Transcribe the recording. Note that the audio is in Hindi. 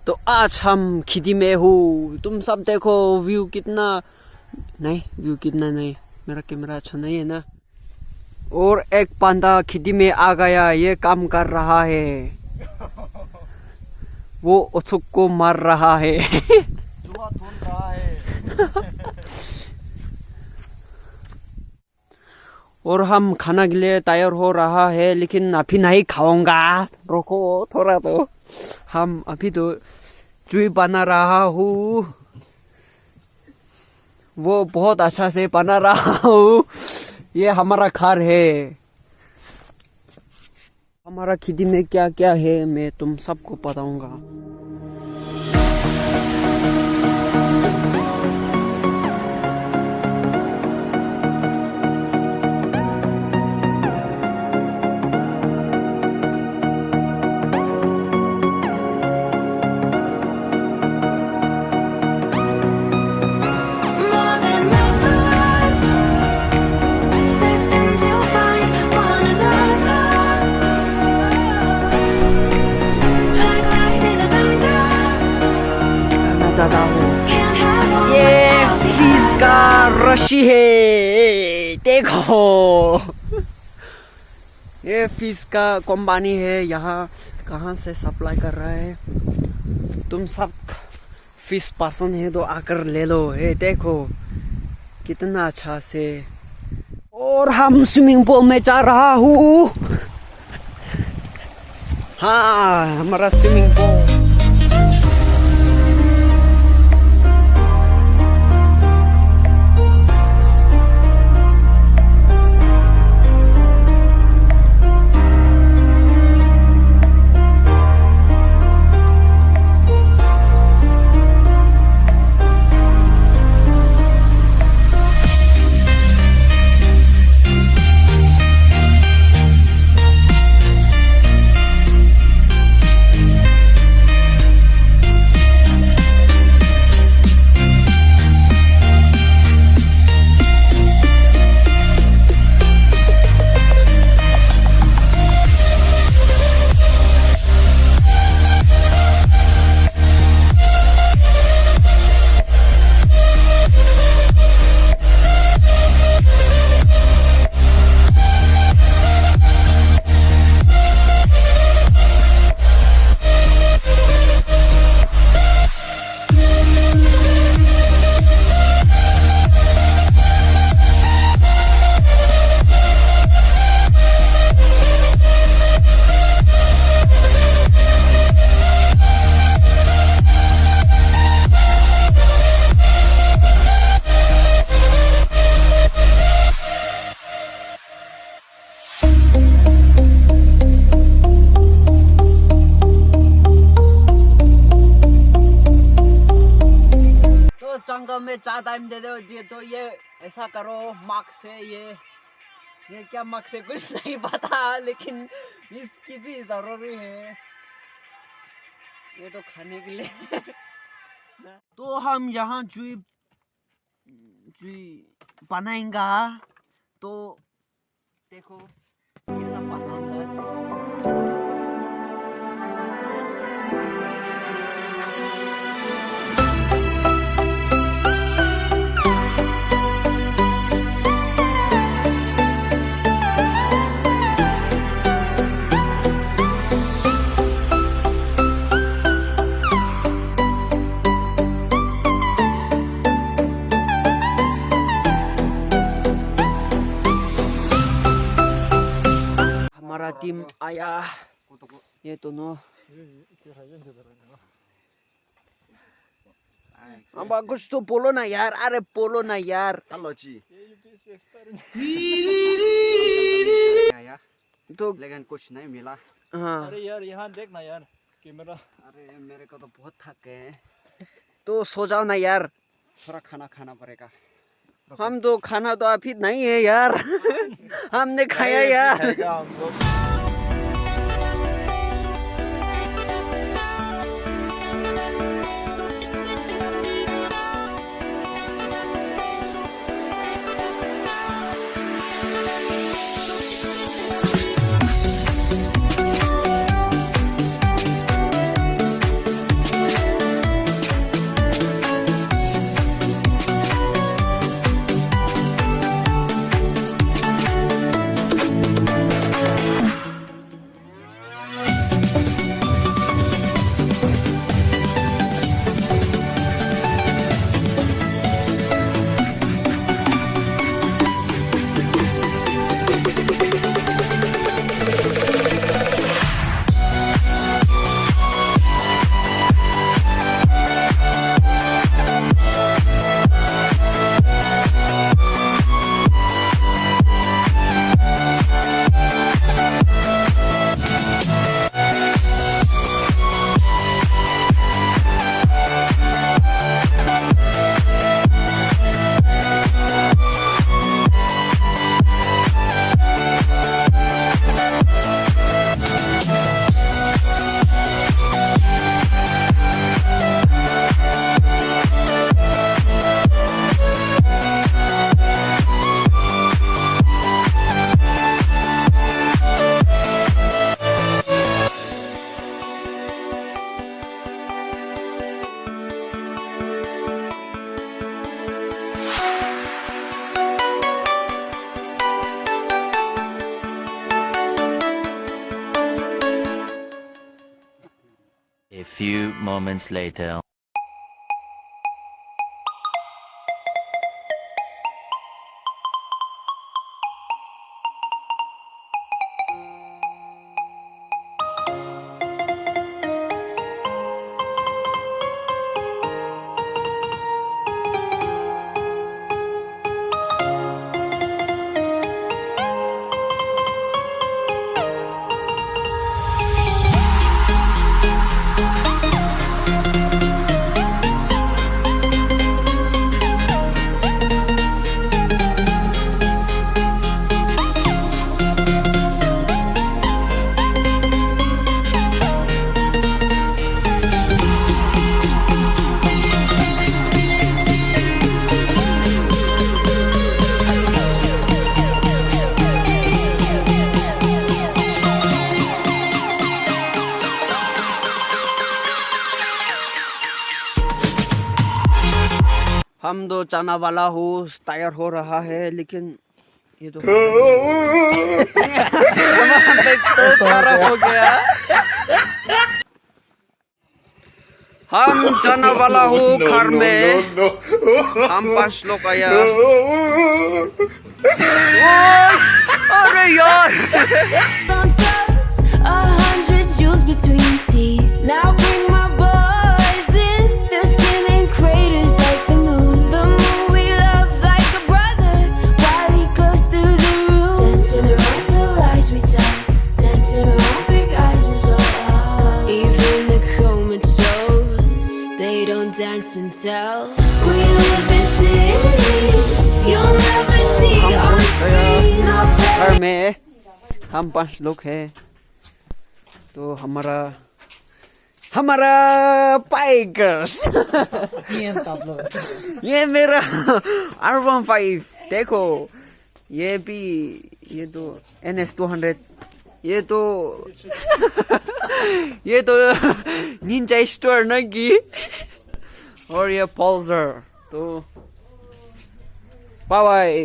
तो आज हम खिदी में हूँ। तुम सब देखो व्यू कितना नहीं, मेरा कैमरा अच्छा नहीं है ना। और एक पांडा खिदी में आ गया, ये काम कर रहा है, वो उत्सुक को मार रहा है। जुआ थून रहा है। और हम खाना के लिए तैयार हो रहा है, लेकिन अभी नहीं खाऊंगा, रुको थोड़ा। तो हम अभी तो चुई बना रहा हूँ, वो बहुत अच्छा से बना रहा हूँ। ये हमारा घर है। हमारा खेती में क्या क्या है मैं तुम सबको बताऊंगा। चाहता हूँ ये फिश का रस्सी है, देखो। ये फिश का कंपनी है, यहाँ कहाँ से सप्लाई कर रहा है। तुम सब फिश पसंद है तो आकर ले लो। ये देखो कितना अच्छा से। और हम स्विमिंग पूल में जा रहा हूँ। हाँ, हमारा स्विमिंग पूल। जंगल में चार टाइम दे दो, ये तो ये ऐसा करो मग से। ये क्या मग से कुछ नहीं पता, लेकिन इसकी भी जरूरी है, ये तो खाने के लिए। तो हम यहाँ चुई बनाएंगा, तो देखो कैसा बनाऊंगा। हमारा टीम आया, ये दोनों। अब कुछ तो बोलो ना यार, अरे बोलो ना यार। तो लेकिन कुछ नहीं मिला। हाँ। अरे यार यहाँ देख ना यार कैमरा। अरे मेरे को तो बहुत थक गए, तो सो जाओ ना यार, थोड़ा खाना खाना पड़ेगा। हम तो खाना तो अभी नहीं है यार। हमने खाया यार। few moments later. हम दो चना वाला हो तैयार हो रहा है लेकिन ये तो खराब हो गया। हम चना वाला हो घर में हम 5 लोग आया। अरे यार 100 jewels between teeth. Now bring my boys in. Their skin and craters like the moon. The moon we love like a brother. While he glows through the room. Dancing around the lies we tell. Dancing around big eyes as well. Even the comatose, they don't dance and tell. We live in cities you'll never see on screen. घर में हम 5 लोग हैं तो हमारा बाइकर्स ये मेरा R15 देखो ये भी ये तो NS200 ये तो निंजा स्टोर की और ये पल्सर तो बाय बाय।